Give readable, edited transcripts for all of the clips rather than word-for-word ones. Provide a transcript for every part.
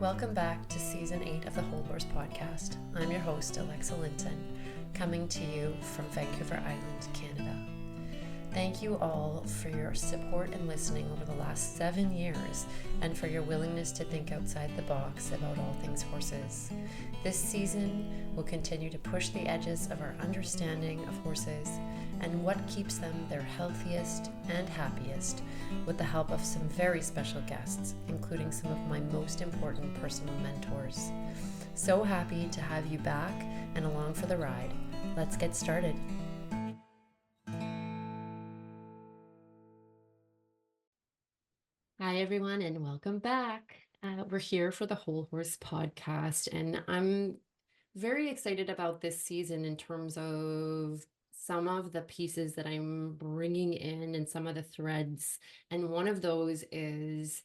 Welcome back to Season 8 of the Whole Horse Podcast. I'm your host, Alexa Linton, coming to you from Vancouver Island, Canada. Thank you all for your support and listening over the last 7 years and for your willingness to think outside the box about all things horses. This season will continue to push the edges of our understanding of horses and what keeps them their healthiest and happiest with the help of some very special guests, including some of my most important personal mentors. So happy to have you back and along for the ride. Let's get started. Hi, everyone, and welcome back. We're here for the Whole Horse Podcast, and I'm very excited about this season in terms of some of the pieces that I'm bringing in and some of the threads. And one of those is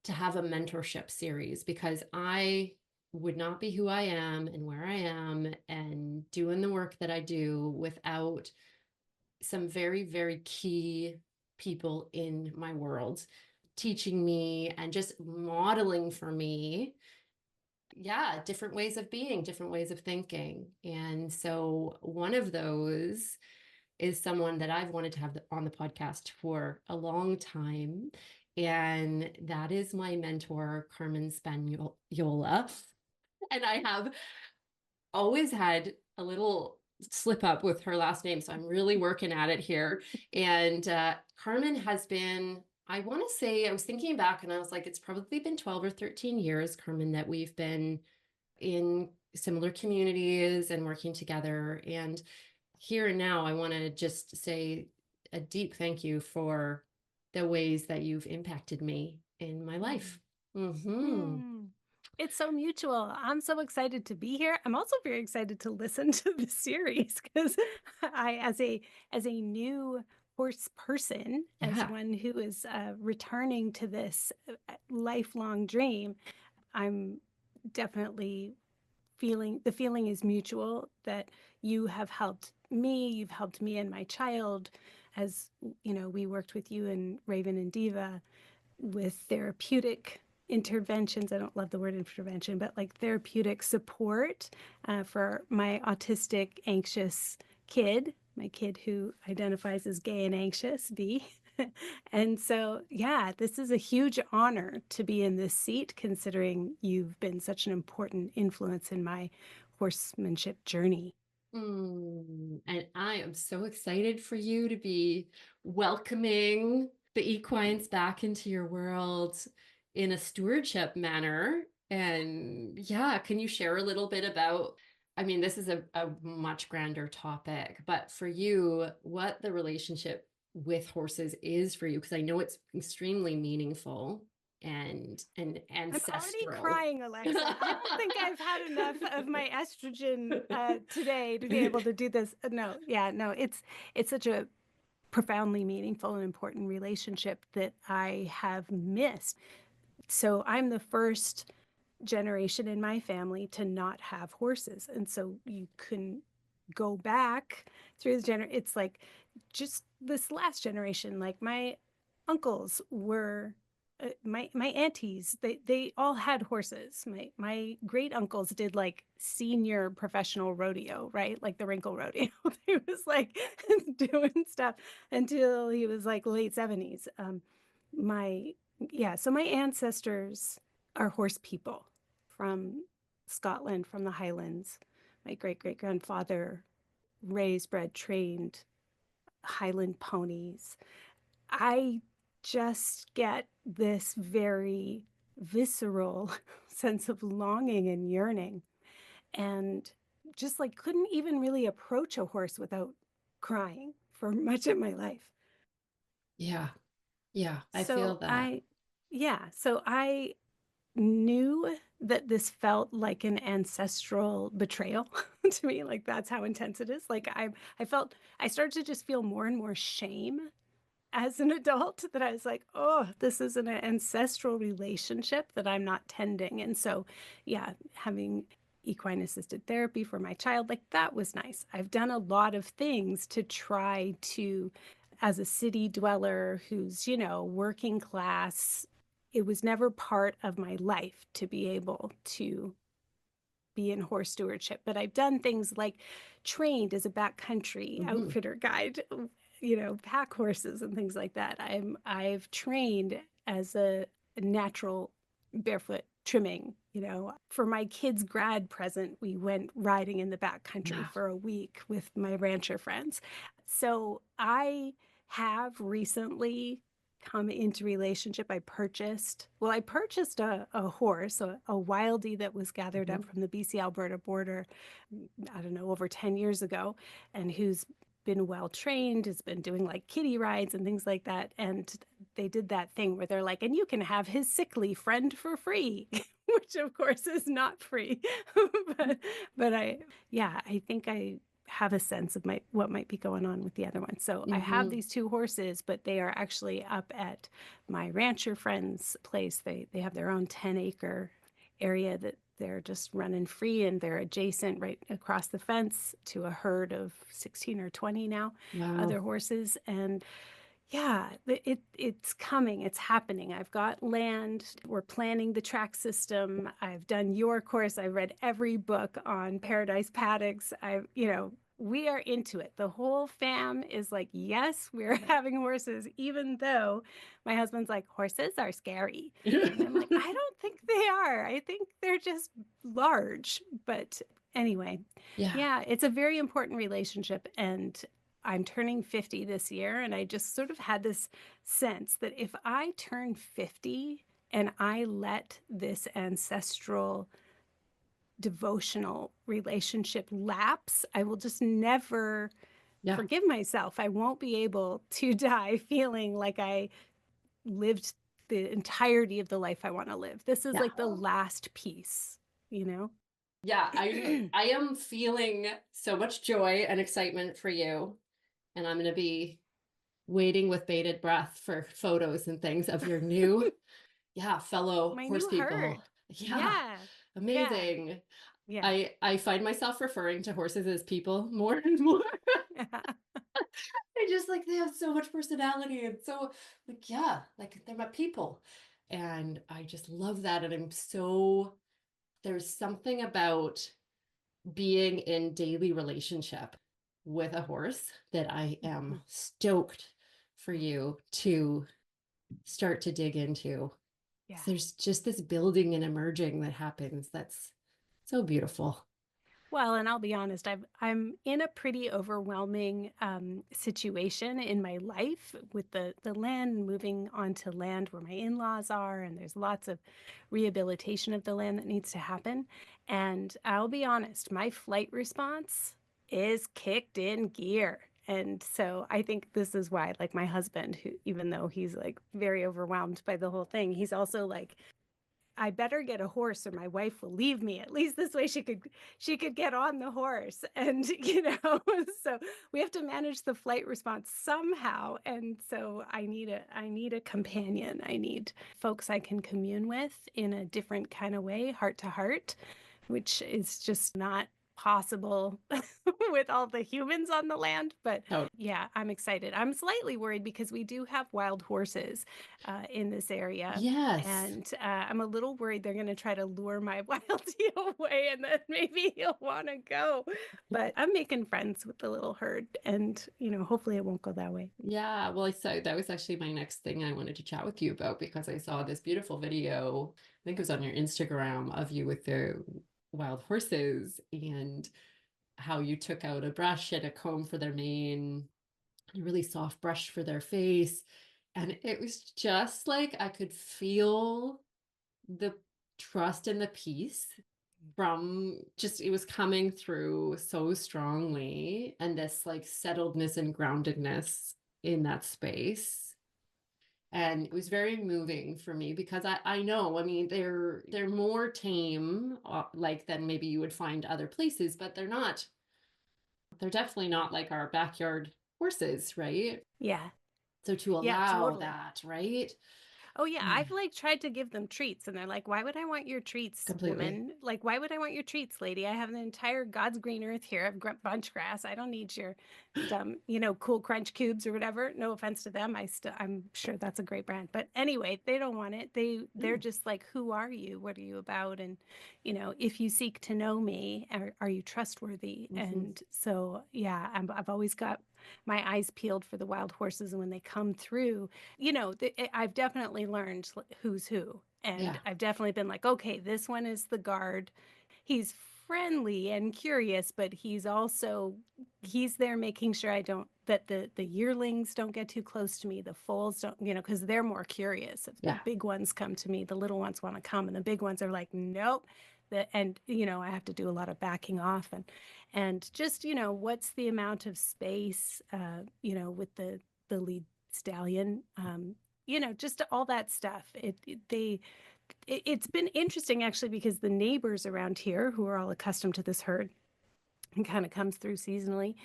to have a mentorship series, because I would not be who I am and where I am and doing the work that I do without some very, very key people in my world teaching me and just modeling for me, different ways of being, different ways of thinking. And so one of those is someone that I've wanted to have on the podcast for a long time. And that is my mentor, Carmen Spagnola. And I have always had a little slip up with her last name, so I'm really working at it here. And Carmen has been, I want to say, I was thinking back and I was like, it's probably been 12 or 13 years, Carmen, that we've been in similar communities and working together. And here and now, I want to just say a deep thank you for the ways that you've impacted me in my life. It's so mutual. I'm so excited to be here. I'm also very excited to listen to the series because I, as a new horse person, as one who is returning to this lifelong dream, I'm definitely the feeling is mutual, that you have helped me, you've helped me and my child, as you know, we worked with you and Raven and Diva with therapeutic interventions. I don't love the word intervention, but like therapeutic support for my autistic, anxious kid, my kid who identifies as gay and anxious, B. And so, this is a huge honor to be in this seat, considering you've been such an important influence in my horsemanship journey. And I am so excited for you to be welcoming the equines back into your world in a stewardship manner. And can you share a little bit about, I mean, this is a much grander topic, but for you, what the relationship with horses is for you? Because I know it's extremely meaningful and ancestral. I'm already crying, Alexa. I don't think I've had enough of my estrogen today to be able to do this. No, it's such a profoundly meaningful and important relationship that I have missed. So I'm the first generation in my family to not have horses. And so you can go back through the it's like just this last generation, like my uncles were my aunties, they all had horses. My great uncles did like senior professional rodeo, right? Like the wrinkle rodeo. He was like doing stuff until he was like late 70s. So my ancestors are horse people from Scotland, from the Highlands. My great-great-grandfather raised, bred, trained Highland ponies. I just get this very visceral sense of longing and yearning, and just like couldn't even really approach a horse without crying for much of my life. I feel that. So I knew that this felt like an ancestral betrayal to me. Like that's how intense it is. Like I started to just feel more and more shame as an adult, that I was like, oh, this is an ancestral relationship that I'm not tending. And so, having equine assisted therapy for my child, like that was nice. I've done a lot of things to try to, as a city dweller who's, working class, it was never part of my life to be able to be in horse stewardship, but I've done things like trained as a backcountry Mm-hmm. outfitter guide, pack horses and things like that. I've trained as a natural barefoot trimming. For my kids' grad present, we went riding in the backcountry Yeah. for a week with my rancher friends. So I have recently come into relationship. I purchased a horse, a wildie that was gathered Mm-hmm. up from the BC Alberta border, I don't know, over 10 years ago, and who's been well trained, has been doing like kiddie rides and things like that. And they did that thing where they're like, and you can have his sickly friend for free, which of course is not free. but I think I have a sense of what might be going on with the other one. So I have Mm-hmm. these two horses, but they are actually up at my rancher friend's place. They have their own 10-acre area that they're just running free, and they're adjacent right across the fence to a herd of 16 or 20 now Wow. other horses. And yeah, it's coming, it's happening. I've got land. We're planning the track system. I've done your course. I read every book on paradise paddocks. We are into it. The whole fam is like, yes, we're having horses, even though my husband's like, horses are scary. And I'm like, I don't think they are. I think they're just large. But anyway, Yeah. yeah, it's a very important relationship. And I'm turning 50 this year, and I just sort of had this sense that if I turn 50 and I let this ancestral devotional relationship lapse, I will just never Yeah. forgive myself. I won't be able to die feeling like I lived the entirety of the life I want to live. This is Yeah. like the last piece, you know? Yeah. I am feeling so much joy and excitement for you. And I'm gonna be waiting with bated breath for photos and things of your new, yeah, fellow My horse new people. herd. Yeah. Yeah. Yeah. Amazing. Yeah. I find myself referring to horses as people more and more. I just like they have so much personality and so like yeah, like they're my people. And I just love that. And there's something about being in daily relationship with a horse that I am stoked for you to start to dig into. Yeah. So there's just this building and emerging that happens that's so beautiful. Well, and I'll be honest, I'm in a pretty overwhelming situation in my life with the land, moving onto land where my in-laws are, and there's lots of rehabilitation of the land that needs to happen. And I'll be honest, my flight response is kicked in gear. And so I think this is why, like my husband, who even though he's like very overwhelmed by the whole thing, he's also like, I better get a horse or my wife will leave me. At least this way she could get on the horse. And so we have to manage the flight response somehow. And so I need a companion. I need folks I can commune with in a different kind of way, heart to heart, which is just not possible with all the humans on the land. But Oh, yeah, I'm excited. I'm slightly worried because we do have wild horses in this area. yes. And I'm a little worried they're going to try to lure my wildie away, and then maybe he'll want to go. But I'm making friends with the little herd, and hopefully it won't go that way. Yeah, well, I saw that was actually my next thing I wanted to chat with you about because I saw this beautiful video, I think it was on your Instagram, of you with the wild horses and how you took out a brush and a comb for their mane, and a really soft brush for their face. And it was just like I could feel the trust and the peace from just it was coming through so strongly, and this like settledness and groundedness in that space. And it was very moving for me because I know, I mean, they're more tame like than maybe you would find other places, but they're definitely not like our backyard horses, right? Yeah, So to yeah, allow totally. that, right? Oh yeah, Mm, I've like tried to give them treats and they're like, "Why would I want your treats, completely. woman? Like, why would I want your treats, lady? I have the entire God's green earth here. I've bunch grass. I don't need your dumb, cool crunch cubes or whatever." No offense to them. I'm sure that's a great brand. But anyway, they don't want it. They're Mm, just like, "Who are you? What are you about?" And if you seek to know me, are you trustworthy? mhm. And so, yeah, I've always got my eyes peeled for the wild horses, and when they come through, I've definitely learned who's who. And Yeah, I've definitely been like, okay, this one is the guard. He's friendly and curious, but he's there making sure that the yearlings don't get too close to me. The foals don't, because they're more curious. If the yeah, big ones come to me, the little ones want to come, and the big ones are like, nope. And I have to do a lot of backing off, and just what's the amount of space, with the lead stallion, just all that stuff. It's been interesting actually, because the neighbors around here, who are all accustomed to this herd and kind of comes through seasonally,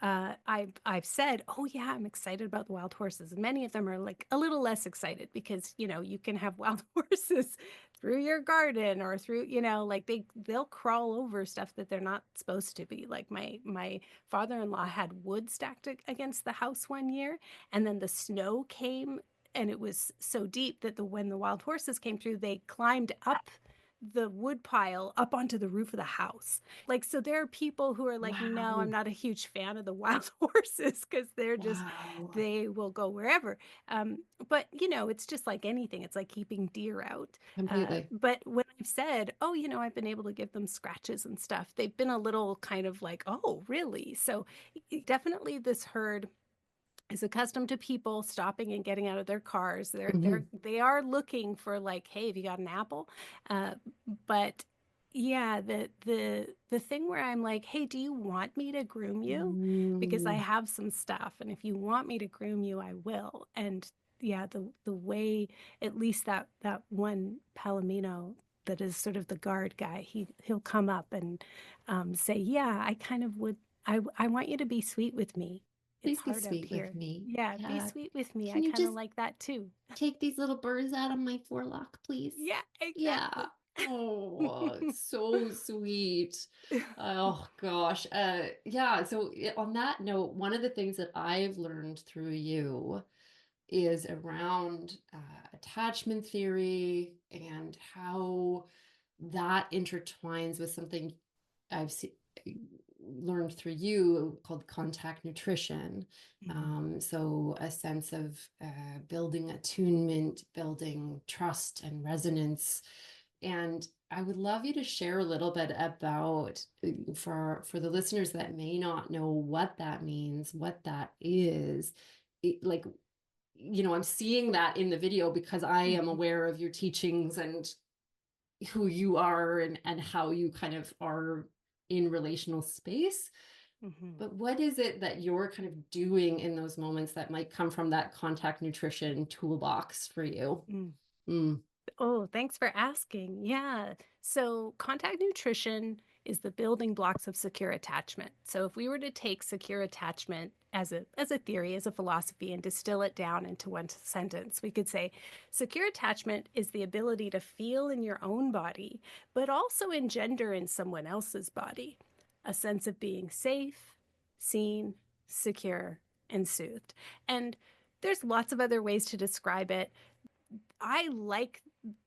I've said, oh yeah, I'm excited about the wild horses. And many of them are like a little less excited because you can have wild horses through your garden or through, like they'll crawl over stuff that they're not supposed to be. Like my father-in-law had wood stacked against the house one year, and then the snow came, and it was so deep that when the wild horses came through, they climbed up the wood pile up onto the roof of the house. Like, so there are people who are like, no, I'm wow, not a huge fan of the wild horses because wow, they will go wherever. But it's just like anything. It's like keeping deer out. completely. But when I've said, oh, I've been able to give them scratches and stuff, they've been a little kind of like, oh, really? So definitely this herd is accustomed to people stopping and getting out of their cars. Mhm. They are looking for, like, hey, have you got an apple? Uh, but yeah, the thing where I'm like, hey, do you want me to groom you? Because I Mm, have some stuff, and if you want me to groom you, I will. And yeah, the way, at least that one Palomino that is sort of the guard guy, he'll come up and say, yeah, I kind of would. I want you to be sweet with me. It's please be hard up sweet with here. me. Yeah, be Yeah. sweet with me. I Can you kind of just like that too. take these little birds out of my forelock, please? Yeah, Yeah. exactly. Oh, it's so sweet. Oh gosh. Yeah. So on that note, one of the things that I've learned through you is around attachment theory and how that intertwines with something I've learned through you called contact nutrition. Mhm. So a sense of building attunement, building trust and resonance. And I would love you to share a little bit about, for the listeners that may not know what that means, what that is. Like, I'm seeing that in the video because I am Mhm. aware of your teachings and who you are and how you kind of are in relational space. Mhm. But what is it that you're kind of doing in those moments that might come from that contact nutrition toolbox for you? Mm. Mm. Oh, thanks for asking. Yeah. So, contact nutrition is the building blocks of secure attachment. So, if we were to take secure attachment as a theory, as a philosophy, and distill it down into one sentence, we could say secure attachment is the ability to feel in your own body, but also engender in someone else's body a sense of being safe, seen, secure, and soothed. And there's lots of other ways to describe it. I like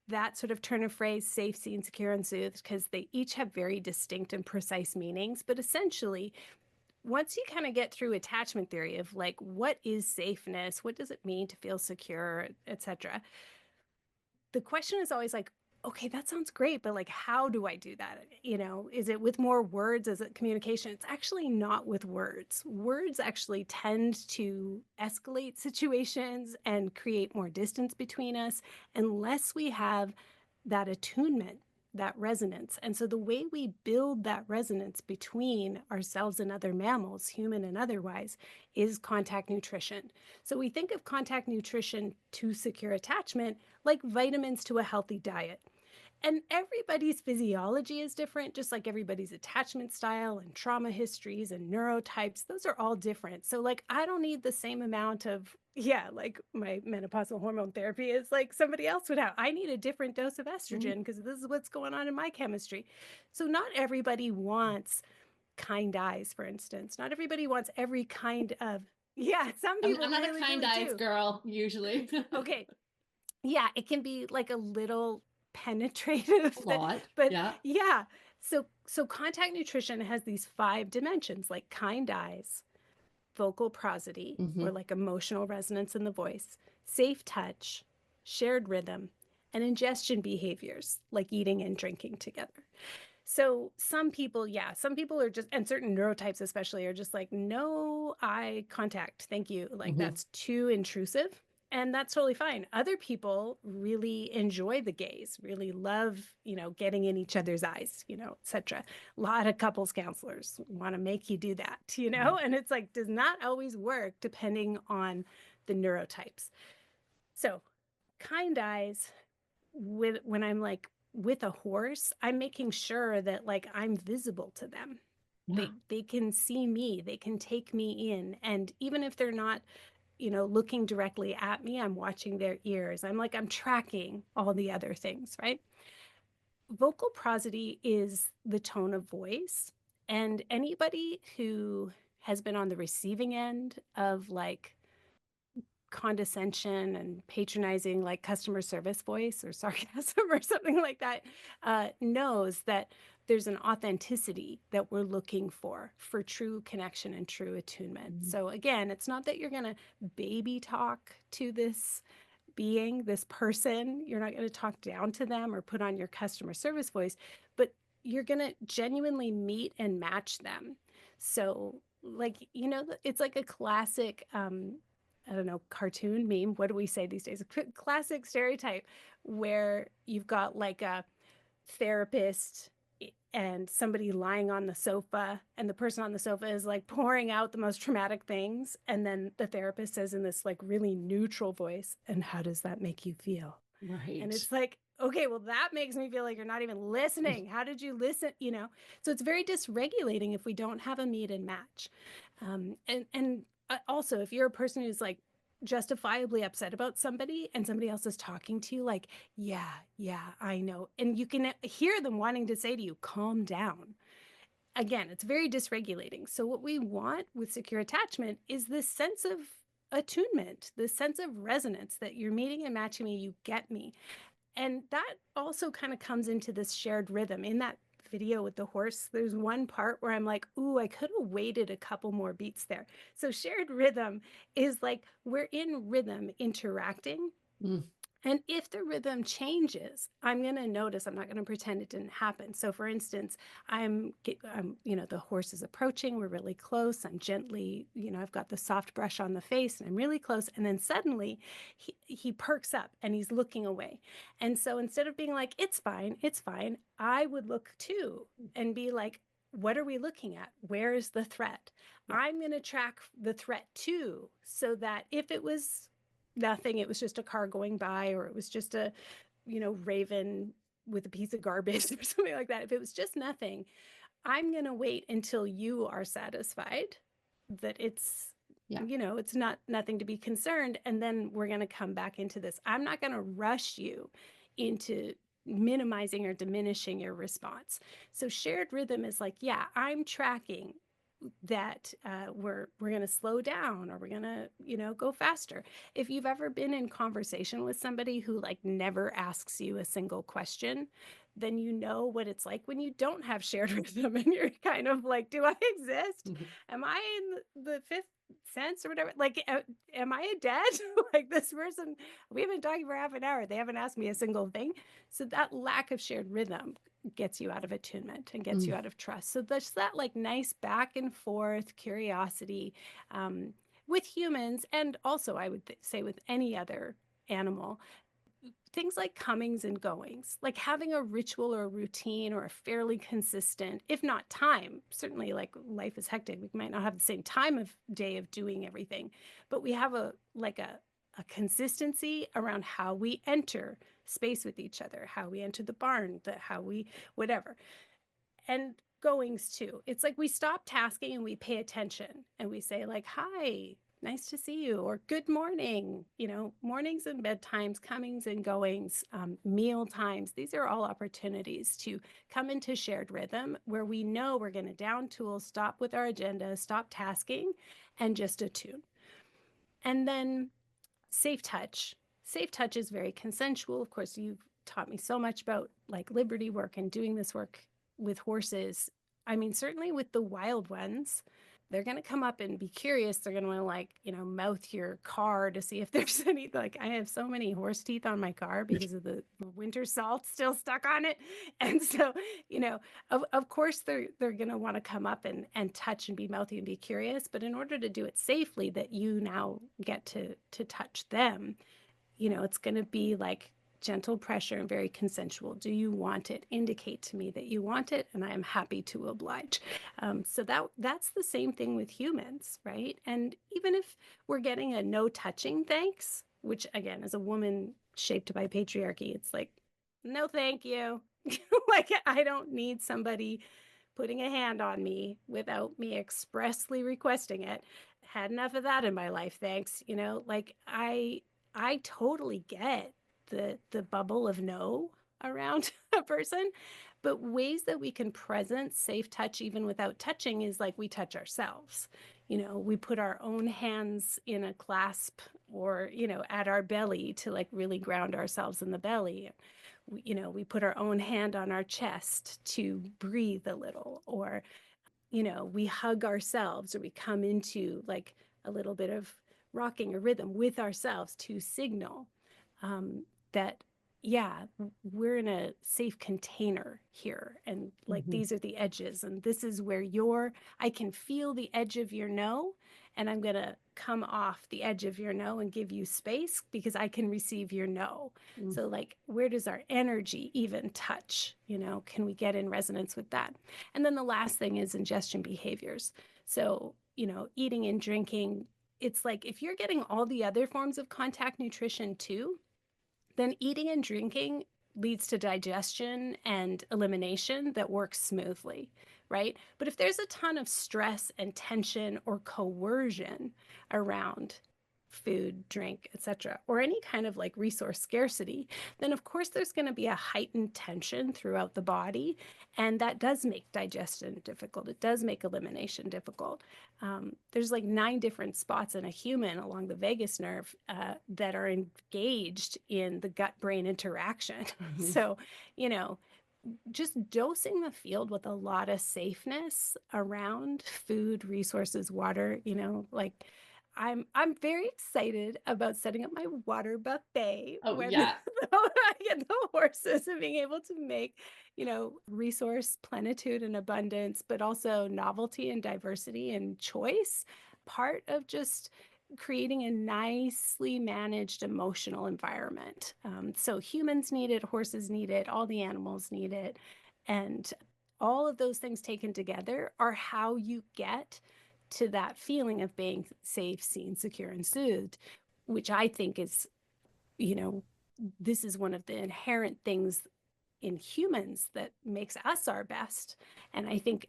that sort of turn of phrase, safe, seen, secure, and soothed, because they each have very distinct and precise meanings. But essentially, once you kind of get through attachment theory of like, what is safeness? What does it mean to feel secure, etc., the question is always like, okay, that sounds great, but like, how do I do that? Is it with more words? Is it communication? It's actually not with words. Words actually tend to escalate situations and create more distance between us unless we have that attunement, that resonance. And so the way we build that resonance between ourselves and other mammals, human and otherwise, is contact nutrition. So we think of contact nutrition to secure attachment like vitamins to a healthy diet. And everybody's physiology is different, just like everybody's attachment style and trauma histories and neurotypes. Those are all different. So, like, I don't need the same amount of, yeah, like my menopausal hormone therapy is like somebody else would have. I need a different dose of estrogen because this is what's going on in my chemistry. So, not everybody wants kind eyes, for instance. Not everybody wants every kind of, yeah, some people I'm not really, a kind really eyes do. girl, usually. Okay, yeah, it can be like a little penetrative, A lot. but Yeah. yeah. So contact nutrition has these 5 dimensions, like kind eyes, vocal prosody, Mm-hmm. or like emotional resonance in the voice, safe touch, shared rhythm, and ingestion behaviors like eating and drinking together. So some people, yeah, some people are just, and certain neurotypes especially, are just like, no eye contact, thank you. Like Mm-hmm. that's too intrusive. And that's totally fine. Other people really enjoy the gaze, really love, getting in each other's eyes, etc. A lot of couples counselors want to make you do that, Right. and it's like, does not always work depending on the neurotypes. So kind eyes, when I'm like with a horse, I'm making sure that like I'm visible to them. Yeah. They can see me, they can take me in, and even if they're not, looking directly at me, I'm watching their ears. I'm tracking all the other things, right? Vocal prosody is the tone of voice, and anybody who has been on the receiving end of like condescension and patronizing like customer service voice or sarcasm or something like that knows that there's an authenticity that we're looking for true connection and true attunement. Mm-hmm. So again, it's not that you're going to baby talk to this being, this person. You're not going to talk down to them or put on your customer service voice, but you're going to genuinely meet and match them. So like, it's like a classic I don't know, cartoon meme. What do we say these days? A classic stereotype where you've got like a therapist and somebody lying on the sofa, and the person on the sofa is like pouring out the most traumatic things. And then the therapist says in this like really neutral voice, "And how does that make you feel?" And Right. it's like, okay, well, that makes me feel like you're not even listening. How did you listen? So it's very dysregulating if we don't have a meet and match. And also, if you're a person who's like justifiably upset about somebody and somebody else is talking to you, like, yeah, I know. And you can hear them wanting to say to you, calm down. Again, it's very dysregulating. So, what we want with secure attachment is this sense of attunement, this sense of resonance that you're meeting and matching me, you get me. And that also kind of comes into this shared rhythm. In that video with the horse, there's one part where I'm like, ooh, I could have waited a couple more beats there. So shared rhythm is like we're in rhythm interacting. Mm. And if the rhythm changes, I'm going to notice. I'm not going to pretend it didn't happen. So, for instance, the horse is approaching. We're really close. I'm gently, I've got the soft brush on the face, and I'm really close. And then suddenly, he perks up and he's looking away. And so, instead of being like, it's fine, I would look too and be like, what are we looking at? Where is the threat? Yeah. I'm going to track the threat too, so that if it was nothing, it was just a car going by, or it was just a raven with a piece of garbage or something like that, if it was just nothing, I'm going to wait until you are satisfied that it's Yeah. it's nothing to be concerned, and then we're going to come back into this. I'm not going to rush you into minimizing or diminishing your response. So shared rhythm is like, yeah, I'm tracking that we're going to slow down, or we're going to go faster. If you've ever been in conversation with somebody who like never asks you a single question, then you know what it's like when you don't have shared rhythm, and you're kind of like, do I exist? Mm-hmm. Am I in the fifth sense or whatever? Like, am I dead? Like, this person, we've been talking for half an hour, they haven't asked me a single thing. So that lack of shared rhythm gets you out of attunement and gets you out of trust. So there's that like nice back and forth curiosity with humans, and also I would say with any other animal. Things like comings and goings, like having a ritual or a routine or a fairly consistent, if not time, certainly like life is hectic. We might not have the same time of day of doing everything, but we have a a consistency around how we enter space with each other, how we enter the barn, how we, whatever. And goings too. It's like we stop tasking and we pay attention and we say like, hi, nice to see you, or good morning, mornings and bedtimes, comings and goings, meal times. These are all opportunities to come into shared rhythm where we know we're going to down tool, stop with our agenda, stop tasking, and just attune. And then safe touch. Safe touch is very consensual. Of course, you've taught me so much about like liberty work and doing this work with horses. I mean, certainly with the wild ones, they're going to come up and be curious. They're going to want to like, mouth your car to see if there's any, like I have so many horse teeth on my car because of the winter salt still stuck on it. And so, of course they're going to want to come up and touch and be mouthy and be curious. But in order to do it safely, that you now get to touch them, it's going to be like gentle pressure and very consensual. Do you want it? Indicate to me that you want it, and I am happy to oblige. So that's the same thing with humans, right? And even if we're getting a no touching thanks, which again, as a woman shaped by patriarchy, it's like, no, thank you. Like, I don't need somebody putting a hand on me without me expressly requesting it. Had enough of that in my life, thanks. Like I totally get the bubble of no around a person, but ways that we can present safe touch even without touching is like we touch ourselves. We put our own hands in a clasp or, at our belly to like really ground ourselves in the belly. We put our own hand on our chest to breathe a little, or, we hug ourselves, or we come into like a little bit of rocking a rhythm with ourselves to signal that, yeah, we're in a safe container here. And like, these are the edges. And this is where I can feel the edge of your no. And I'm going to come off the edge of your no and give you space because I can receive your no. So like, where does our energy even touch? Can we get in resonance with that? And then the last thing is ingestion behaviors. So, eating and drinking, it's like if you're getting all the other forms of contact nutrition too, then eating and drinking leads to digestion and elimination that works smoothly, right? But if there's a ton of stress and tension or coercion around food, drink, etc., or any kind of like resource scarcity, then of course there's going to be a heightened tension throughout the body, and that does make digestion difficult. It does make elimination difficult. There's like 9 different spots in a human along the vagus nerve that are engaged in the gut-brain interaction. So, just dosing the field with a lot of safeness around food, resources, water, like I'm very excited about setting up my water buffet when yeah. I get the horses and being able to make, resource plenitude and abundance, but also novelty and diversity and choice part of just creating a nicely managed emotional environment. So humans need it, horses need it, all the animals need it. And all of those things taken together are how you get to that feeling of being safe, seen, secure, and soothed, which I think is, this is one of the inherent things in humans that makes us our best. And I think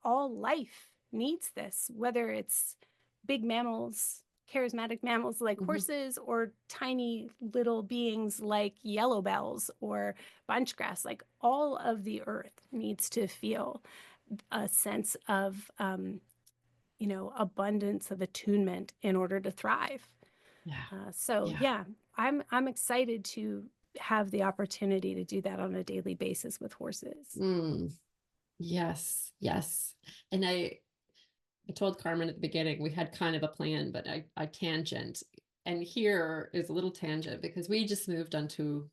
all life needs this, whether it's big mammals, charismatic mammals like horses, or tiny little beings like yellow bells or bunchgrass. Like, all of the earth needs to feel a sense of abundance, of attunement in order to thrive. Yeah. I'm excited to have the opportunity to do that on a daily basis with horses. Yes. Yes. And I told Carmen at the beginning, we had kind of a plan, but I tangent. And here is a little tangent because we just moved onto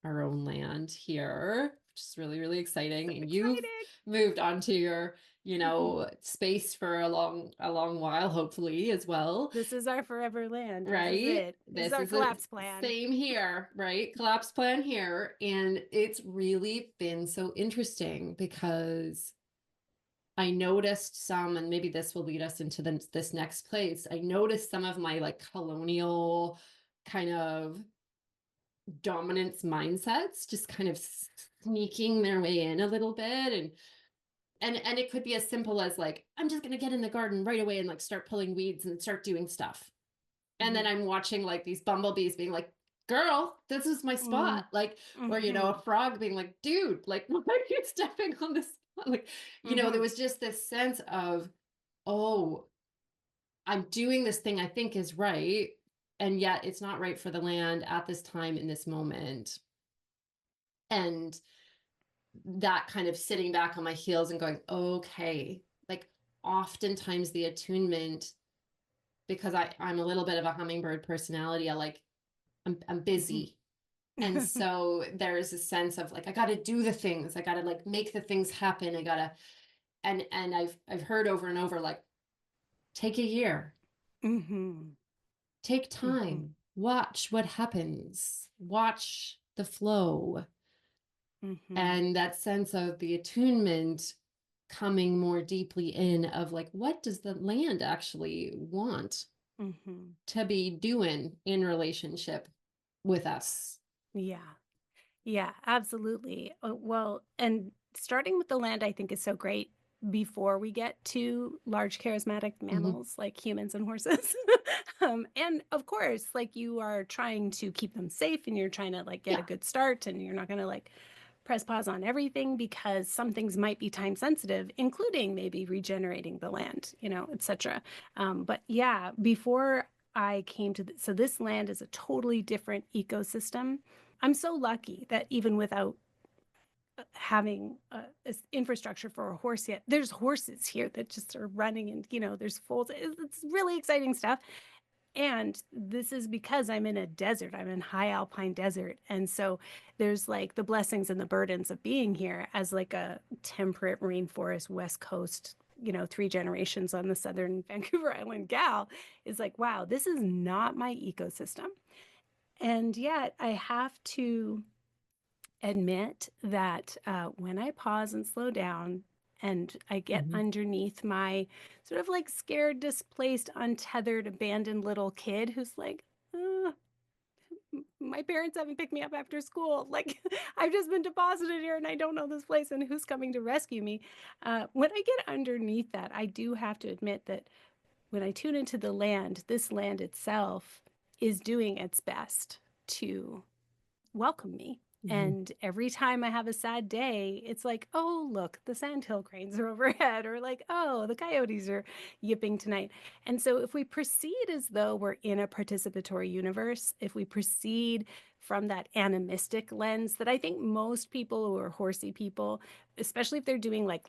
our own land here, which is really, really exciting. So and exciting. You've moved onto your, space for a long while, hopefully, as well. This is our forever land. Right. This is it. This is our collapse plan. Same here, right? Collapse plan here. And it's really been so interesting because I noticed some, and maybe this will lead us into this next place. I noticed some of my like colonial kind of dominance mindsets just kind of sneaking their way in a little bit. And it could be as simple as like, I'm just going to get in the garden right away and like start pulling weeds and start doing stuff. And then I'm watching like these bumblebees being like, girl, this is my spot. Like, or, a frog being like, dude, like, why are you stepping on this spot? Like, there was just this sense of, oh, I'm doing this thing I think is right. And yet it's not right for the land at this time in this moment. And that kind of sitting back on my heels and going, okay, like oftentimes the attunement, because I'm a little bit of a hummingbird personality, I'm busy. And so there's a sense of like, I got to do the things, I got to like make the things happen. I got to, and I've heard over and over, like, take a year, take time, watch what happens, watch the flow. And that sense of the attunement coming more deeply in of like, what does the land actually want to be doing in relationship with us? Yeah. Yeah, absolutely. Well, and starting with the land, I think is so great before we get to large charismatic mammals like humans and horses. And of course, like you are trying to keep them safe and you're trying to like get a good start and you're not going to like press pause on everything because some things might be time sensitive, including maybe regenerating the land, etc. But yeah, before I came to so this land is a totally different ecosystem. I'm so lucky that even without having infrastructure for a horse yet, there's horses here that just are running and, there's foals. It's really exciting stuff. And this is because I'm in a desert. I'm in high alpine desert. And so there's like the blessings and the burdens of being here as like a temperate rainforest, West Coast, 3 generations on the southern Vancouver Island gal is like, wow, this is not my ecosystem. And yet I have to admit that when I pause and slow down and I get underneath my sort of like scared, displaced, untethered, abandoned little kid who's like, my parents haven't picked me up after school. Like, I've just been deposited here and I don't know this place and who's coming to rescue me. When I get underneath that, I do have to admit that when I tune into the land, this land itself is doing its best to welcome me. And every time I have a sad day, it's like, oh, look, the sandhill cranes are overhead, or like, oh, the coyotes are yipping tonight. And so if we proceed as though we're in a participatory universe, if we proceed from that animistic lens that I think most people who are horsey people, especially if they're doing like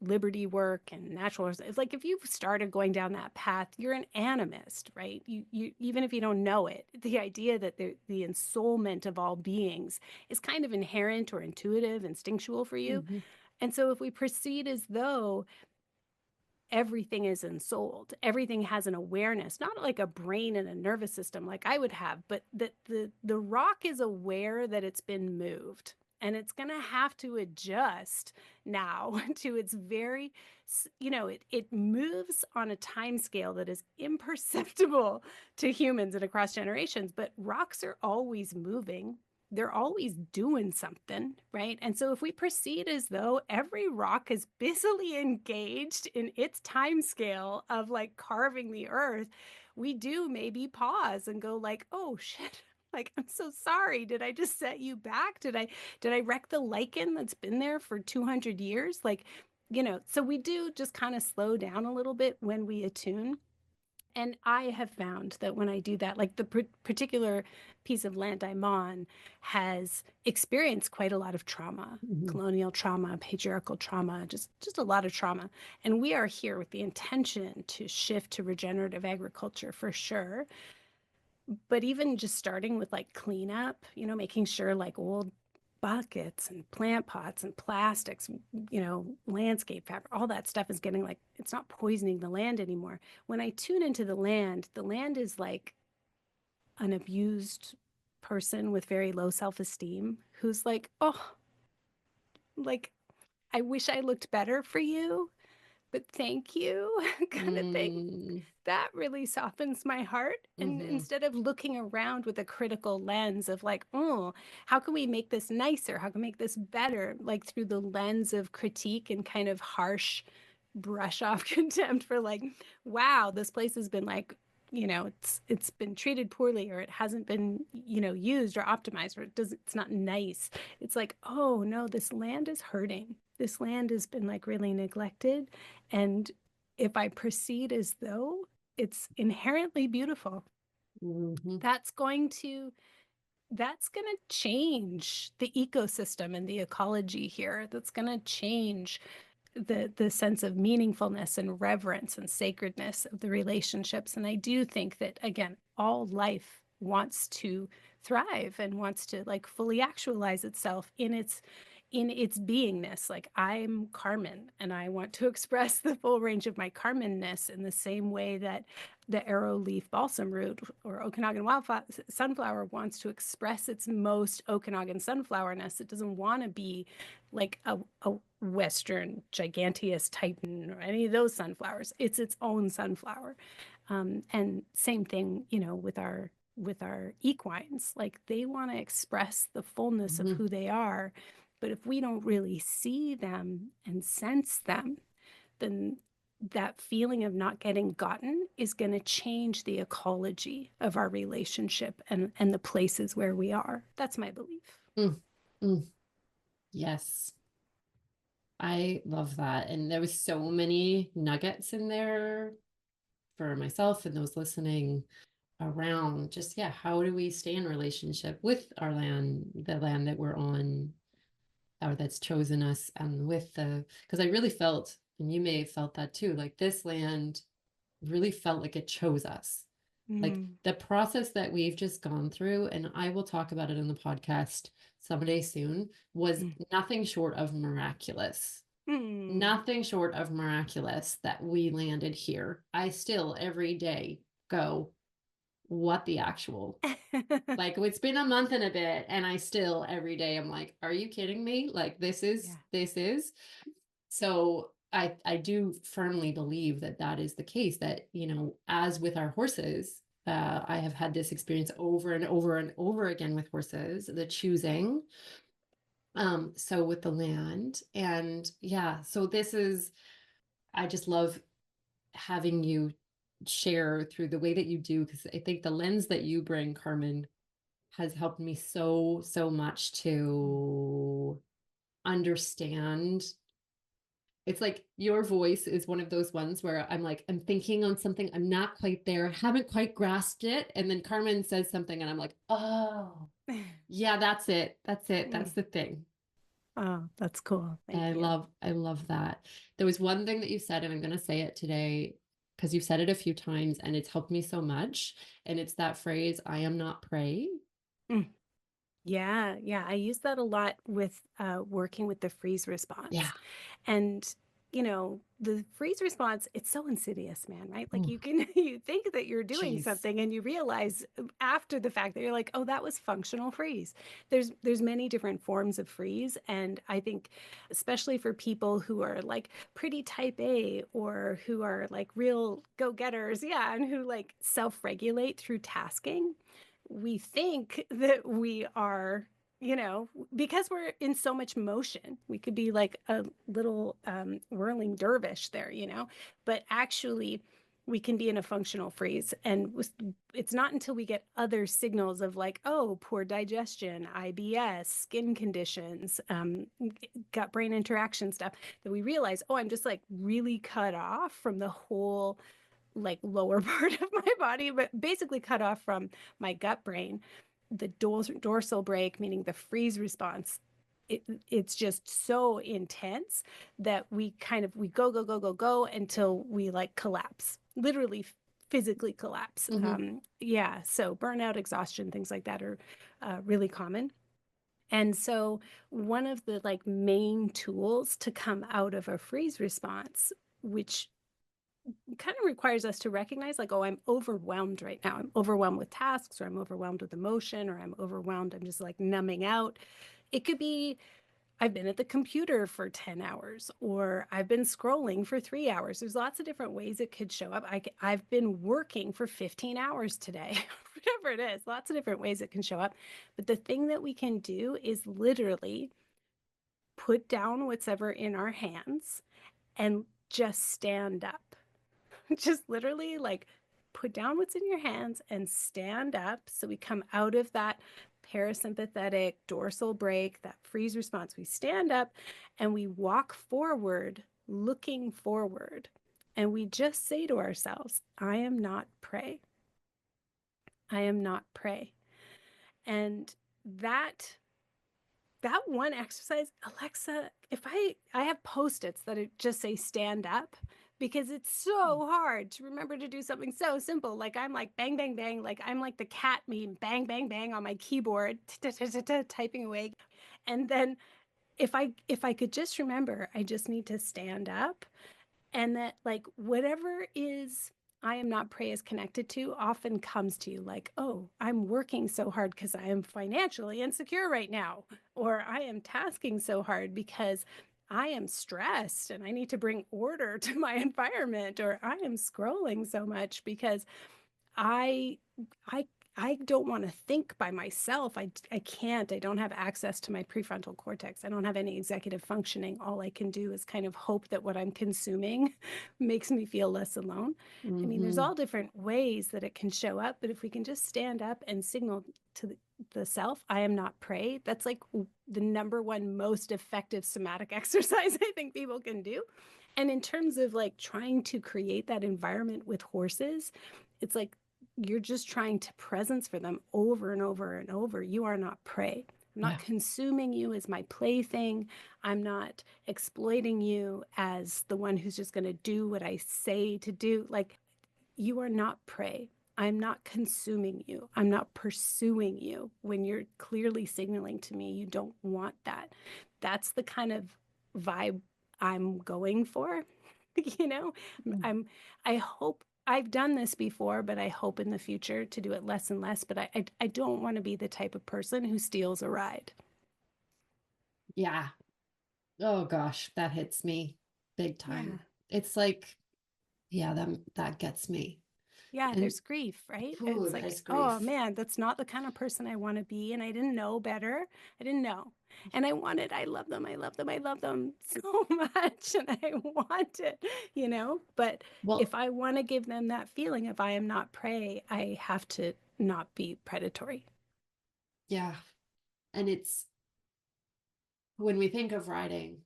liberty work and natural, it's like if you've started going down that path, you're an animist, right? You even if you don't know it, the idea that the ensoulment of all beings is kind of inherent or intuitive, instinctual for you. And so if we proceed as though everything is ensouled, everything has an awareness, not like a brain and a nervous system like I would have, but that the rock is aware that it's been moved and it's going to have to adjust now to its very, it moves on a time scale that is imperceptible to humans and across generations, but rocks are always moving. They're always doing something, right? And so if we proceed as though every rock is busily engaged in its time scale of like carving the earth, we do maybe pause and go like, oh shit, like I'm so sorry. Did I just set you back? Did I wreck the lichen that's been there for 200 years? Like, so we do just kind of slow down a little bit when we attune. And I have found that when I do that, like the particular piece of land I'm on has experienced quite a lot of trauma, colonial trauma, patriarchal trauma, just a lot of trauma. And we are here with the intention to shift to regenerative agriculture for sure. But even just starting with like cleanup, making sure like old buckets and plant pots and plastics, landscape fabric, all that stuff is getting like, it's not poisoning the land anymore. When I tune into the land is like an abused person with very low self-esteem who's like, oh, like, I wish I looked better for you, but thank you kind of thing. Mm, That really softens my heart. And mm-hmm, instead of looking around with a critical lens of like, oh, how can we make this nicer? How can we make this better? Like through the lens of critique and kind of harsh brush off contempt for like, wow, this place has been like, it's been treated poorly, or it hasn't been, used or optimized, or it's not nice. It's like, oh no, this land is hurting. This land has been like really neglected. And if I proceed as though it's inherently beautiful, mm-hmm, that's going to change the ecosystem and the ecology here. That's going to change the sense of meaningfulness and reverence and sacredness of the relationships. And I do think that, again, all life wants to thrive and wants to like fully actualize itself in its beingness. Like, I'm Carmen and I want to express the full range of my Carmenness in the same way that the arrowleaf balsam root or Okanagan wildflower sunflower wants to express its most Okanagan sunflowerness. It doesn't want to be like a Western giganteous Titan or any of those sunflowers. It's its own sunflower. And same thing, with our equines. Like, they want to express the fullness of mm-hmm. who they are. But if we don't really see them and sense them, then that feeling of not getting gotten is going to change the ecology of our relationship and the places where we are. That's my belief. Mm, mm. Yes, I love that. And there was so many nuggets in there for myself and those listening around just, yeah, how do we stay in relationship with our land, the land that we're on, or that's chosen us, and with because I really felt, and you may have felt that too, like this land really felt like it chose us. Like Mm. the process that we've just gone through, and I will talk about it in the podcast someday soon, was Mm. nothing short of miraculous. Mm. Nothing short of miraculous that we landed here. I still every day go, what the actual? Like, it's been a month and a bit, and I still every day I'm like, are you kidding me? Like, this is Yeah. this is. So I do firmly believe that that is the case, that, as with our horses, I have had this experience over and over and over again with horses, the choosing. So with the land, and yeah, so this is, I just love having you share through the way that you do, because I think the lens that you bring, Carmen, has helped me so, so much to understand. It's like your voice is one of those ones where I'm like, I'm thinking on something, I'm not quite there, haven't quite grasped it. And then Carmen says something, and I'm like, oh, yeah, that's it. That's it. That's the thing. Oh, that's cool. And Thank you. I love that. There was one thing that you said, and I'm going to say it today because you've said it a few times and it's helped me so much. And it's that phrase, I am not prey. Mm. Yeah, yeah. I use that a lot with working with the freeze Yeah. response. And, the freeze response, it's so insidious, man, right? Like, Ooh, you think that you're doing jeez. something and you realize after the fact that you're like, oh, that was functional freeze. There's many different forms of freeze. And I think, especially for people who are like pretty type A or who are like real go-getters, yeah, and who like self-regulate through tasking, we think that we are, because we're in so much motion, we could be like a little whirling dervish there, but actually we can be in a functional freeze. And it's not until we get other signals of like, oh, poor digestion, IBS, skin conditions, gut brain interaction stuff, that we realize, oh, I'm just like really cut off from the whole like lower part of my body, but basically cut off from my gut brain. The dorsal break, meaning the freeze response, it's just so intense that we go until we like collapse, literally physically collapse. Mm-hmm. Yeah, so burnout, exhaustion, things like that are really common. And so one of the like main tools to come out of a freeze response, which kind of requires us to recognize like, oh, I'm overwhelmed right now. I'm overwhelmed with tasks, or I'm overwhelmed with emotion, or I'm overwhelmed, I'm just like numbing out. It could be I've been at the computer for 10 hours, or I've been scrolling for 3 hours. There's lots of different ways it could show up. I've been working for 15 hours today, whatever it is, lots of different ways it can show up. But the thing that we can do is literally put down whatever in our hands and just stand up. Just literally like put down what's in your hands and stand up. So we come out of that parasympathetic dorsal brake, that freeze response. We stand up and we walk forward, looking forward. And we just say to ourselves, I am not prey. I am not prey. And that one exercise, Alexa, if I have post-its that just say stand up, because it's so hard to remember to do something so simple. Like I'm like bang, bang, bang. Like I'm like the cat meme, bang, bang, bang on my keyboard, typing away. And then if I could just remember, I just need to stand up, and that like whatever is I am not prey is connected to often comes to you like, oh, I'm working so hard because I am financially insecure right now, or I am tasking so hard because I am stressed and I need to bring order to my environment, or I am scrolling so much because I I I don't want to think by myself. I can't. I don't have access to my prefrontal cortex. I don't have any executive functioning. All I can do is kind of hope that what I'm consuming makes me feel less alone. I mean, there's Mm-hmm. all different ways that it can show up, but if we can just stand up and signal to the self, I am not prey, that's like the number one most effective somatic exercise I think people can do. And in terms of like trying to create that environment with horses, it's like you're just trying to presence for them over and over and over. You are not prey. I'm not Yeah. consuming you as my plaything. I'm not exploiting you as the one who's just going to do what I say to do. Like, you are not prey. I'm not consuming you. I'm not pursuing you when you're clearly signaling to me you don't want that. That's the kind of vibe I'm going for. you know, I'm I hope I've done this before, but I hope in the future to do it less and less. But I don't want to be the type of person who steals a ride. Yeah. Oh gosh, that hits me big Yeah. time. It's like, yeah, that gets me. Yeah, And there's grief, right? ooh, It's that like, is oh grief. man, that's not the kind of person I want to be. And I didn't know better. I didn't know. And I love them. I love them. I love them so much. And I want it, But Well, if I want to give them that feeling, if I am not prey, I have to not be predatory. yeah. And it's when we think of writing,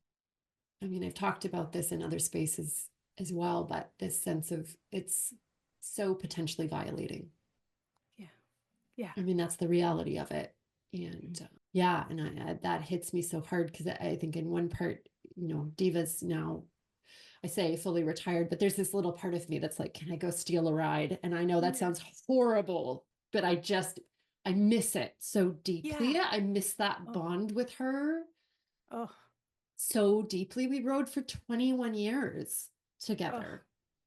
I mean, I've talked about this in other spaces as well, but this sense of it's so potentially violating. Yeah. Yeah. I mean, that's the reality of it. And yeah, and that hits me so hard because I think in one part, Diva's now, I say fully retired, but there's this little part of me that's like, can I go steal a ride? And I know that Yeah. sounds horrible, but I miss it so deeply. Yeah. I miss that Oh, bond with her oh, so deeply. We rode for 21 years oh. together.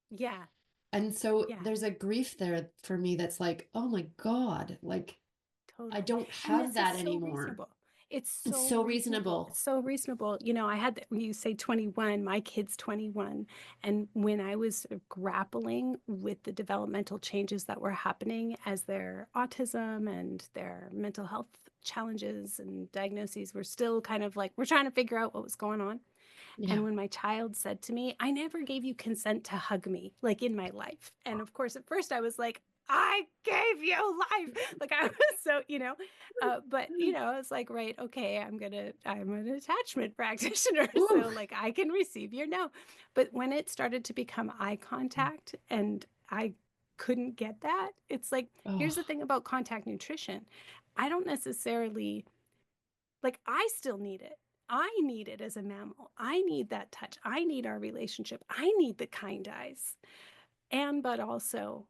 Yeah. And so Yeah. there's a grief there for me that's like, oh my God, like I Totally. don't And have this is that so anymore. reasonable. It's It's so so reasonable. It's reasonable. so reasonable. I had, when you say 21, my kid's 21. And when I was sort of grappling with the developmental changes that were happening as their autism and their mental health challenges and diagnoses were still kind of like, we're trying to figure out what was going on. Yeah. And when my child said to me, I never gave you consent to hug me, like in my life. And of course, at first I was like, I gave you life. Like I was so, I was like, right, okay, I'm an attachment practitioner. Ooh. So like I can receive your no. But when it started to become eye contact and I couldn't get that, it's like, Oh, here's the thing about contact nutrition. I don't necessarily like I still need it. I need it as a mammal. I need that touch. I need our relationship. I need the kind eyes. But also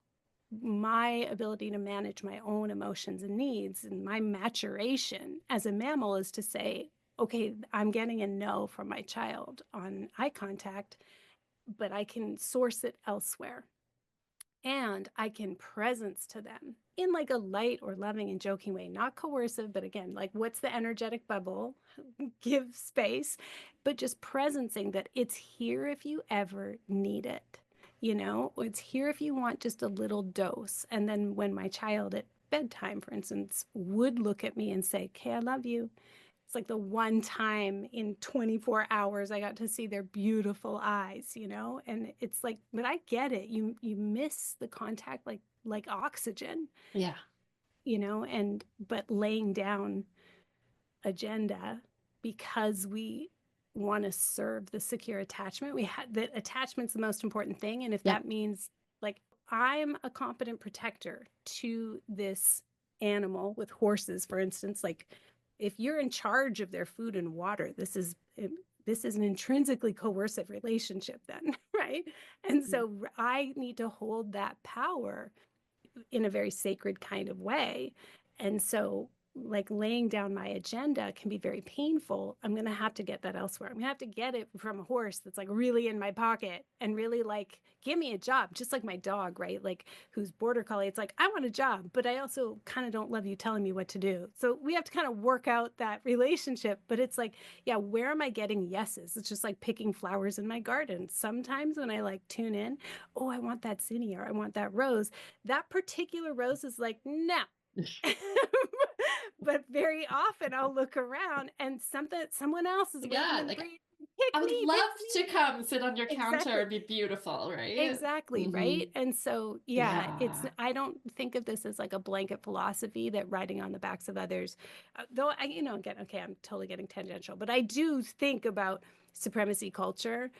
my ability to manage my own emotions and needs and my maturation as a mammal is to say, okay, I'm getting a no from my child on eye contact, but I can source it elsewhere. and I can presence to them in like a light or loving and joking way, not coercive, but again, like what's the energetic bubble? Give space, but just presencing that it's here if you ever need it. You know, it's here if you want just a little dose. And then when my child at bedtime, for instance, would look at me and say, "Okay, I love you." It's like the one time in 24 hours I got to see their beautiful eyes, you know? And it's like, but I get it. You miss the contact like oxygen, Yeah. you know, and but laying down agenda because we want to serve the secure attachment. We had that attachment's the most important thing. And if Yep. that means like I'm a competent protector to this animal with horses, for instance, like if you're in charge of their food and water, this is an intrinsically coercive relationship then, right? And so I need to hold that power in a very sacred kind of way. And so, like laying down my agenda can be very painful. I'm going to have to get that elsewhere. I'm going to have to get it from a horse that's like really in my pocket and really like give me a job, just like my dog, right? Like who's border collie. It's like, I want a job, but I also kind of don't love you telling me what to do. So we have to kind of work out that relationship. But it's like, yeah, where am I getting yeses? It's just like picking flowers in my garden. Sometimes when I like tune in, oh, I want that zinnia or I want that rose, that particular rose is like, no. But very often I'll look around and someone else is waiting Yeah, in the like breeze. I would Pick love to me. come sit on your counter Exactly. and be beautiful, right? Exactly, Hmm. right? And so, yeah, it's Yeah. I don't think of this as like a blanket philosophy that riding on the backs of others, though I, you know, again, okay, I'm totally getting tangential, but I do think about supremacy culture,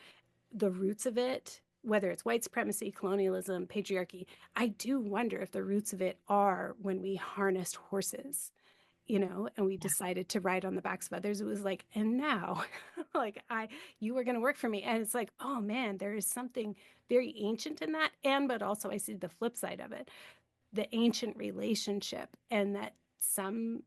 the roots of it, whether it's white supremacy, colonialism, patriarchy. I do wonder if the roots of it are when we harnessed horses, you know, and we decided to ride on the backs of others. It was like, and now, like you were going to work for me. And it's like, oh man, there is something very ancient in that. And, but also I see the flip side of it, the ancient relationship, and that some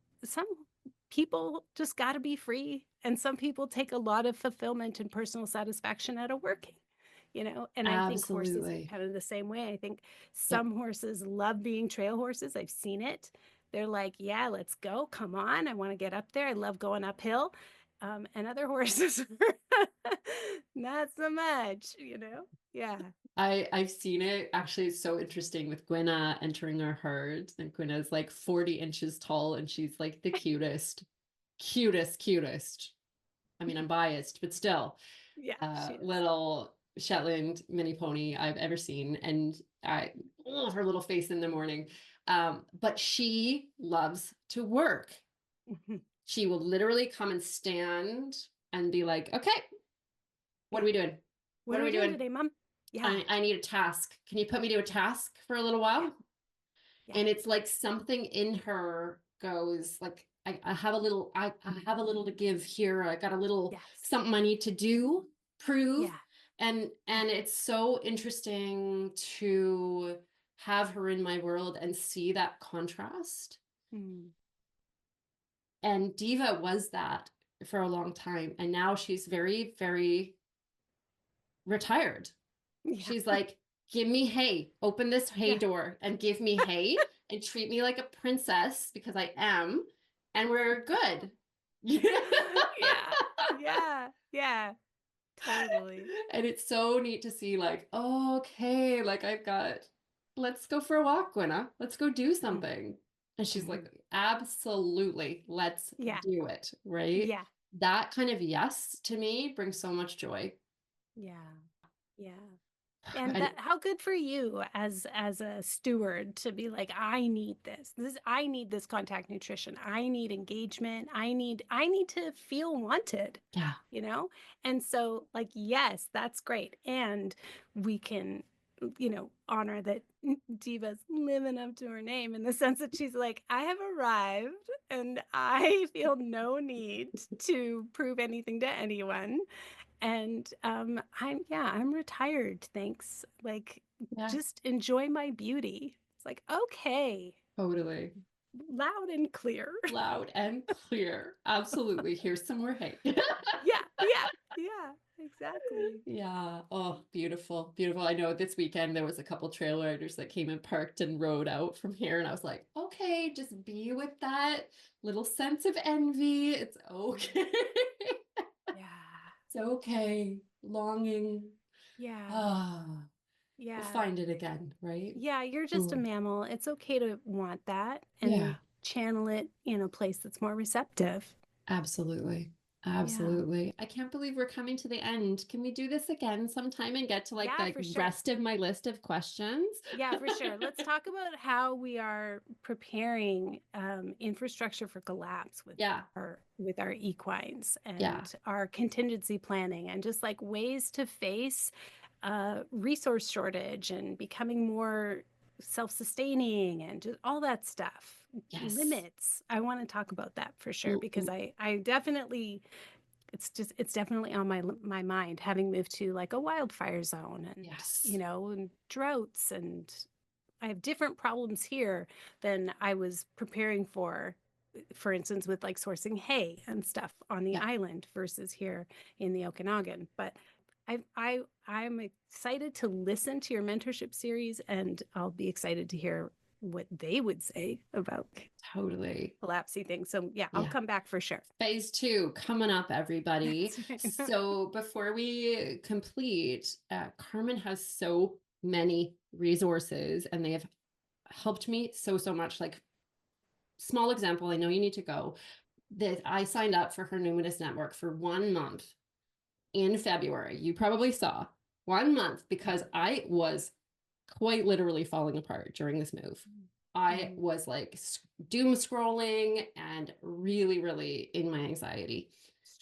people just got to be free. And some people take a lot of fulfillment and personal satisfaction out of working, you know. And I think horses are Absolutely. kind of the same way. I think some horses love being trail horses. I've seen it. They're like, yeah, let's go, come on, I want to get up there, I love going uphill. And other horses not so much, you know. Yeah. I've seen it. Actually, it's so interesting with Gwenna entering our herd. And Gwenna's like 40 inches tall and she's like the cutest, cutest. I mean, I'm biased, but still, Yeah, she is. little Shetland mini pony I've ever seen. And her little face in the morning. But she loves to work. She will literally come and stand and be like, okay, what Yeah. are we doing? What What are are we we doing doing? today, Mom? Yeah. I need a task. Can you put me to a task for a little Yeah. while? Yeah. And it's like something in her goes like, I have a little, I have a little to give here. I got a little Yes. something I need to do, prove. Yeah. Yeah. And it's so interesting to have her in my world and see that contrast. Mm. And Diva was that for a long time. And now she's very retired. Yeah. She's like, give me hay, open this hay Yeah. door and give me hay and treat me like a princess because I am, and we're good. Yeah. Yeah. Yeah. Totally. And it's so neat to see, like, oh, okay, like I've got, let's go for a walk, Gwenna. Let's go do Mhm. something. And she's Mhm. like, absolutely, let's Yeah. do it. Right. Yeah. That kind of yes to me brings so much joy. Yeah. Yeah. And And that how good for you as a steward to be like, I need this I need this contact nutrition, I need engagement, I need to feel wanted, yeah, you know. And so like, yes, that's great. And we can, you know, honor that Diva's living up to her name in the sense that she's like, I have arrived and I feel no need to prove anything to anyone. And I'm retired, thanks. Like, yeah, just enjoy my beauty. It's like, okay. totally. loud and clear. Loud and clear. Absolutely. Here's some more hay. Yeah, exactly. Yeah. Oh, beautiful. Beautiful. I know this weekend there was a couple trail riders that came and parked and rode out from here. And I was like, okay, just be with that little sense of envy. It's okay. Yeah. It's okay. Longing. Yeah. Ah, we'll Yeah. find it again, right? Yeah, you're just a Mm. mammal. It's okay to want that and Yeah, channel it in a place that's more receptive. absolutely. Yeah. Absolutely. I can't believe we're coming to the end. Can we do this again sometime and get to like Yeah, the for sure. rest of my list of questions? Yeah, for sure. Let's talk about how we are preparing infrastructure for collapse Yeah, with our equines yeah, and our contingency planning and just like ways to face resource shortage and becoming more self-sustaining and just all that stuff. yes. Limits. I want to talk about that for sure Mm, because mm, I definitely it's definitely on my mind having moved to like a wildfire zone and yes. and droughts, and I have different problems here than I was preparing for instance with like sourcing hay and stuff on the Yeah. island versus here in the Okanagan. But I'm excited to listen to your mentorship series, and I'll be excited to hear what they would say about Totally. collapsing things. So yeah, I'll Yeah. come back for sure. Phase two coming up, everybody. That's right. So before we complete, Carmen has so many resources and they have helped me so, so much. Like, small example, I know you need to go. That I signed up for her Numinous Network for 1 month in February. You probably saw 1 month because I was quite literally falling apart during this move. I Mm, was like doom scrolling and really, really in my anxiety.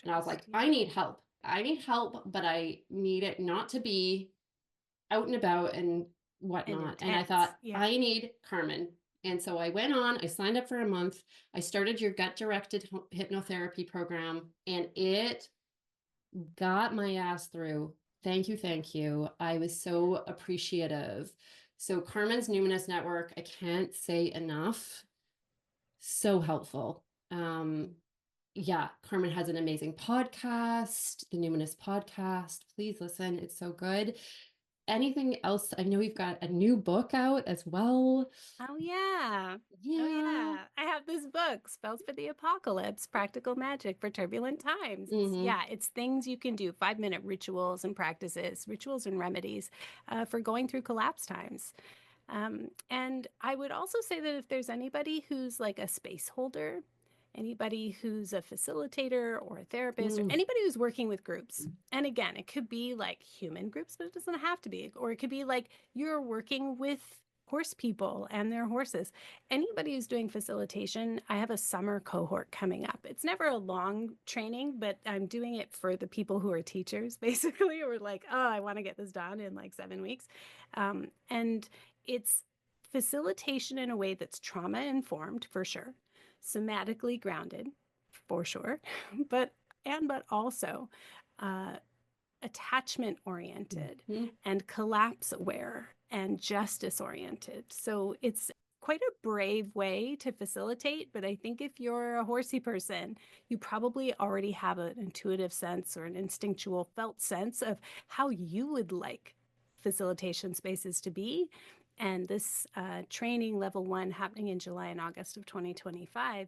And I was like, stressed, I yeah. need help. I need help, but I need it not to be out and about and And whatnot. And I intense, thought, yeah. I need Carmen. And so I went on, I signed up for a month. I started your gut directed hypnotherapy program, and it got my ass through. Thank you. Thank you. I was so appreciative. So, Carmen's Numinous Network, I can't say enough. So helpful. Yeah, Carmen has an amazing podcast, the Numinous podcast. Please listen, it's so good. Anything else? I know you've got a new book out as well. Oh yeah. Oh Yeah. yeah. I have this book, Spells for the Apocalypse, Practical Magic for Turbulent Times. Mm-hmm. It's things you can do, 5-minute rituals and practices, rituals and remedies for going through collapse times. And I would also say that if there's anybody who's like a space holder, anybody who's a facilitator or a therapist, or Mm, anybody who's working with groups, and again, it could be like human groups, but it doesn't have to be, or it could be like you're working with horse people and their horses. Anybody who's doing facilitation, I have a summer cohort coming up. It's never a long training, but I'm doing it for the people who are teachers, basically, or like, oh, I want to get this done in like 7 weeks. And it's facilitation in a way that's trauma informed for sure, somatically grounded for sure, but also uh, attachment oriented mhm. and collapse aware and justice oriented. So it's quite a brave way to facilitate, but I think if you're a horsey person, you probably already have an intuitive sense or an instinctual felt sense of how you would like facilitation spaces to be. And this training level 1 happening in July and August of 2025,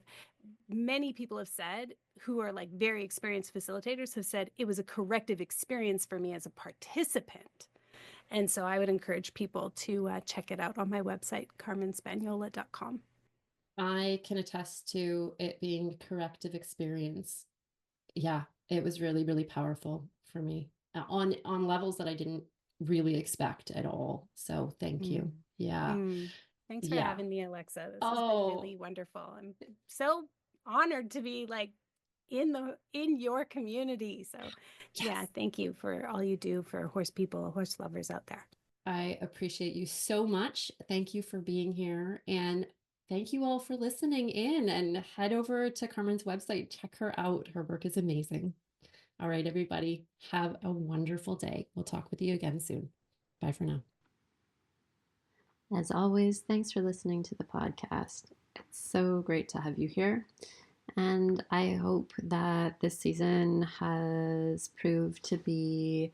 many people have said, who are like very experienced facilitators, have said it was a corrective experience for me as a participant. And so I would encourage people to check it out on my website, carmenspagnola.com. I can attest to it being a corrective experience. Yeah, it was really, really powerful for me on levels that I didn't really expect at all. So thank Mm. you. Yeah. Mm. Thanks for Yeah. having me, Alexa. This has been Oh, really wonderful. I'm so honored to be like in your community. So yes. yeah, thank you for all you do for horse people, horse lovers out there. I appreciate you so much. Thank you for being here. And thank you all for listening in, and head over to Carmen's website. Check her out. Her work is amazing. All right, everybody, have a wonderful day. We'll talk with you again soon. Bye for now. As always, thanks for listening to the podcast. so great to have you here. And I hope that this season has proved to be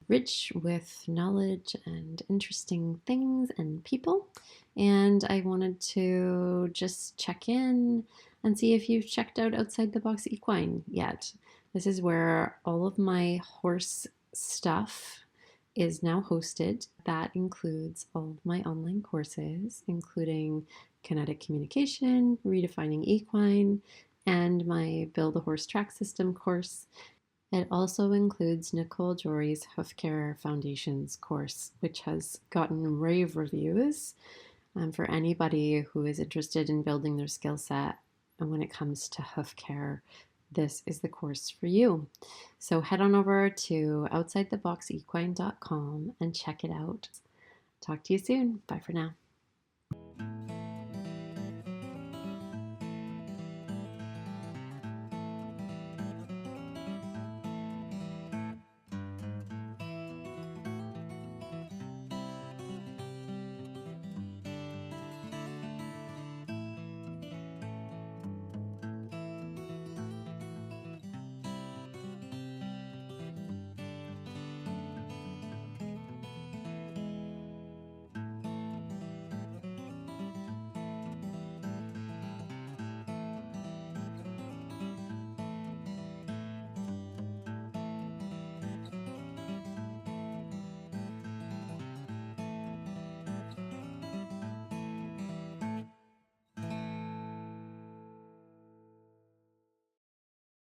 rich with knowledge and interesting things and people. And I wanted to just check in and see if you've checked out Outside the Box Equine yet. This is where all of my horse stuff is now hosted. That includes all of my online courses, including kinetic communication, redefining equine, and my Build a Horse Track System course. It also includes Nicole Jory's Hoof Care Foundations course, which has gotten rave reviews for anybody who is interested in building their skill set. And when it comes to hoof care, this is the course for you. So head on over to outsidetheboxequine.com and check it out. Talk to you soon. Bye for now.